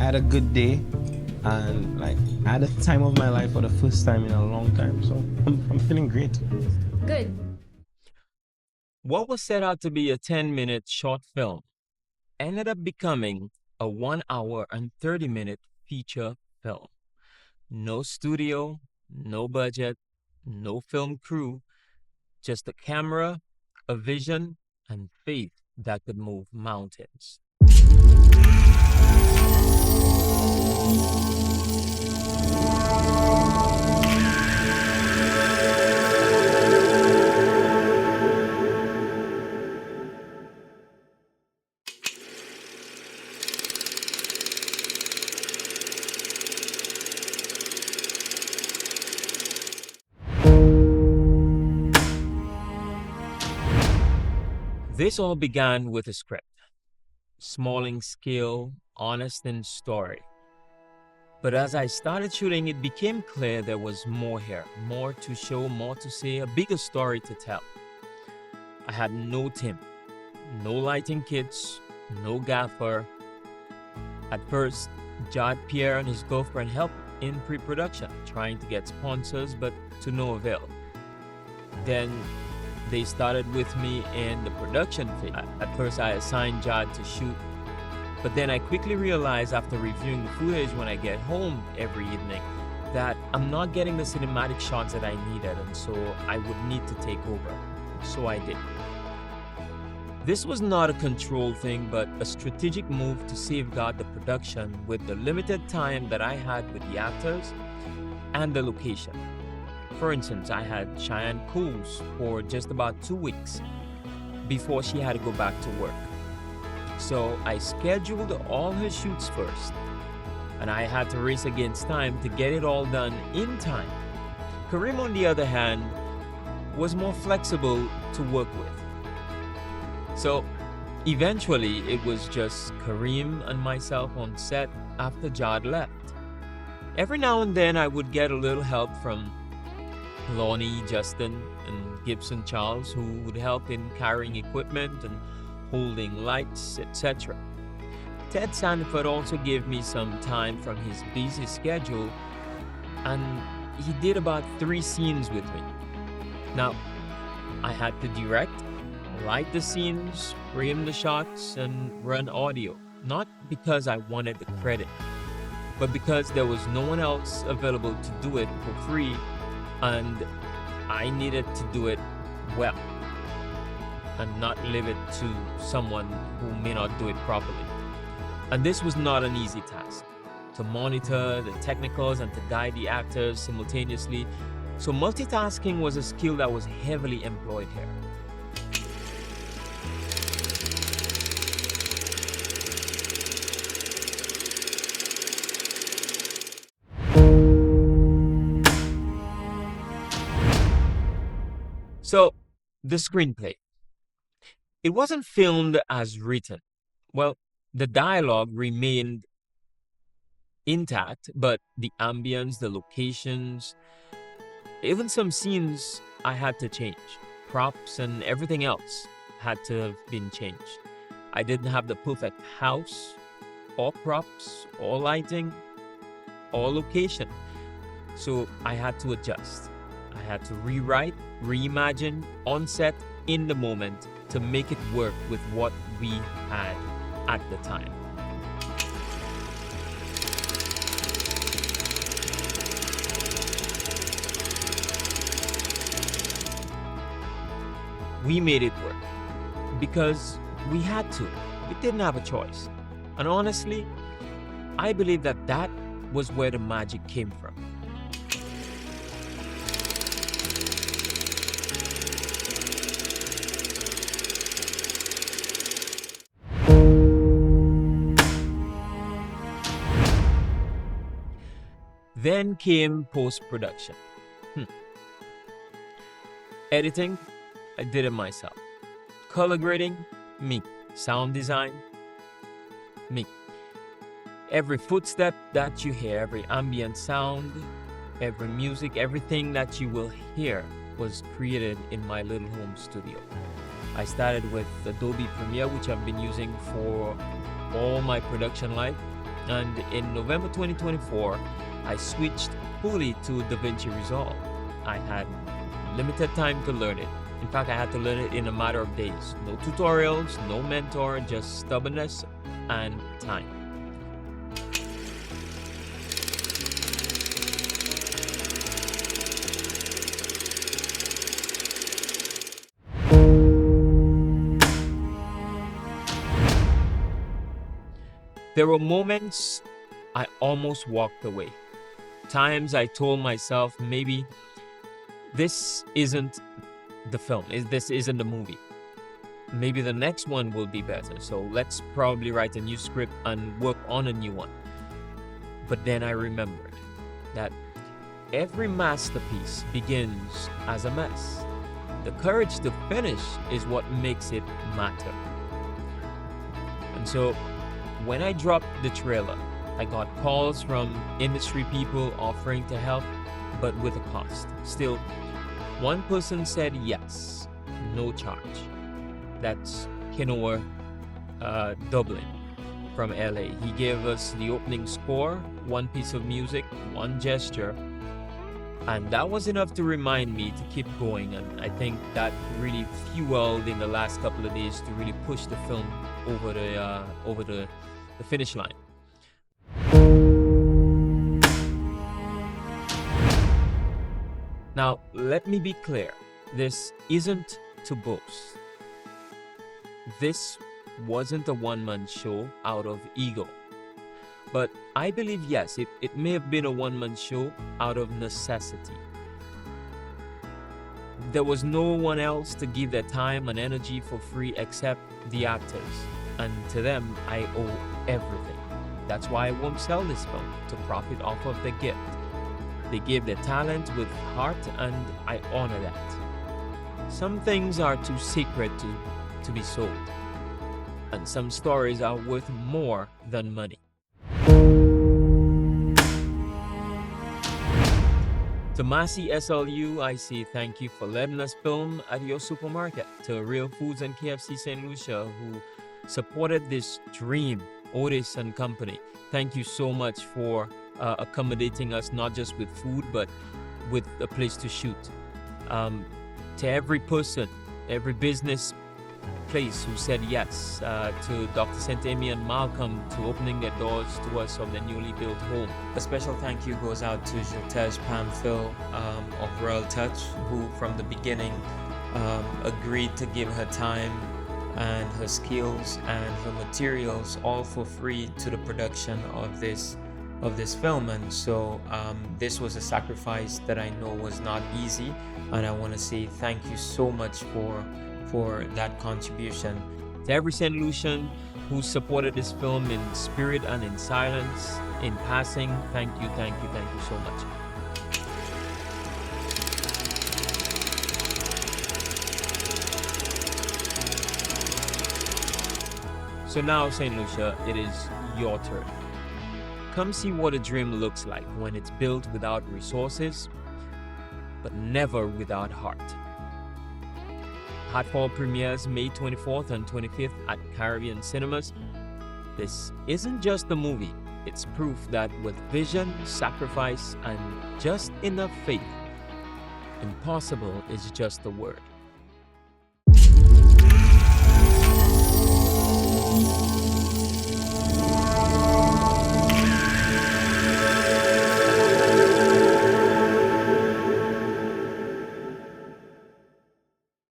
had a good day, and like I had the time of my life for the first time in a long time. So I'm feeling great. Good. What was set out to be a 10-minute short film ended up becoming a 1 hour and 30-minute feature film. No studio, no budget, no film crew, just a camera, a vision, and faith that could move mountains. This all began with a script, small in scale, honest in story. But as I started shooting, it became clear there was more here, more to show, more to say, a bigger story to tell. I had no team, no lighting kits, no gaffer. At first, Jad Pierre and his girlfriend helped in pre-production, trying to get sponsors, but to no avail. Then they started with me in the production phase. At first, I assigned Jad to shoot, but then I quickly realized after reviewing the footage when I get home every evening that I'm not getting the cinematic shots that I needed, and so I would need to take over. So I did. This was not a control thing, but a strategic move to safeguard the production with the limited time that I had with the actors and the location. For instance, I had Cheyenne Coles for just about 2 weeks before she had to go back to work. So I scheduled all her shoots first, and I had to race against time to get it all done in time. Kareem, on the other hand, was more flexible to work with. So eventually, it was just Kareem and myself on set after Jad left. Every now and then, I would get a little help from Lonnie, Justin, and Gibson Charles, who would help in carrying equipment and holding lights, etc. Ted Sanford also gave me some time from his busy schedule, and he did about 3 scenes with me. Now, I had to direct, light the scenes, frame the shots, and run audio, not because I wanted the credit, but because there was no one else available to do it for free, and I needed to do it well and not leave it to someone who may not do it properly. And this was not an easy task, to monitor the technicals and to guide the actors simultaneously. So multitasking was a skill that was heavily employed here. So, the screenplay. It wasn't filmed as written. Well, the dialogue remained intact, but the ambience, the locations, even some scenes I had to change. Props and everything else had to have been changed. I didn't have the perfect house, or props, or lighting, or location. So I had to adjust. I had to rewrite, reimagine on set in the moment to make it work with what we had at the time. We made it work because we had to. We didn't have a choice. And honestly, I believe that that was where the magic came from. Then came post-production. Editing, I did it myself. Color grading, me. Sound design, me. Every footstep that you hear, every ambient sound, every music, everything that you will hear was created in my little home studio. I started with Adobe Premiere, which I've been using for all my production life, And in November 2024, I switched fully to DaVinci Resolve. I had limited time to learn it. In fact, I had to learn it in a matter of days. No tutorials, no mentor, just stubbornness and time. There were moments I almost walked away. Times I told myself maybe this isn't the film, this isn't the movie. Maybe the next one will be better, so let's probably write a new script and work on a new one. But then I remembered that every masterpiece begins as a mess. The courage to finish is what makes it matter. And so when I dropped the trailer, I got calls from industry people offering to help, but with a cost. Still, one person said yes, no charge. That's Kinoa Dublin from LA. He gave us the opening score, one piece of music, one gesture, and that was enough to remind me to keep going. And I think that really fueled in the last couple of days to really push the film over the finish line. Now, let me be clear. This isn't to boast. This wasn't a one-man show out of ego. But I believe, yes, it may have been a one-man show out of necessity. There was no one else to give their time and energy for free except the actors. And to them, I owe everything. That's why I won't sell this film, to profit off of the gift. They gave their talent with heart, and I honor that. Some things are too sacred to be sold. And some stories are worth more than money. To Massey SLU, I say thank you for letting us film at your supermarket. To Real Foods and KFC St. Lucia, who supported this dream, Otis and Company, thank you so much for accommodating us, not just with food, but with a place to shoot. To every person, every business place who said yes, to Dr. St-Amy and Malcolm to opening their doors to us of their newly built home. A special thank you goes out to Jotej Pamphil of Royal Touch, who from the beginning agreed to give her time and her skills and her materials all for free to the production of this film. And so this was a sacrifice that I know was not easy, and I want to say thank you so much for that contribution. To every St. Lucian who supported this film in spirit and in silence, in passing, thank you so much. So now, St. Lucia, it is your turn. Come see what a dream looks like when it's built without resources, but never without heart. Heartfall premieres May 24th and 25th at Caribbean Cinemas. This isn't just a movie, it's proof that with vision, sacrifice, and just enough faith, impossible is just a word.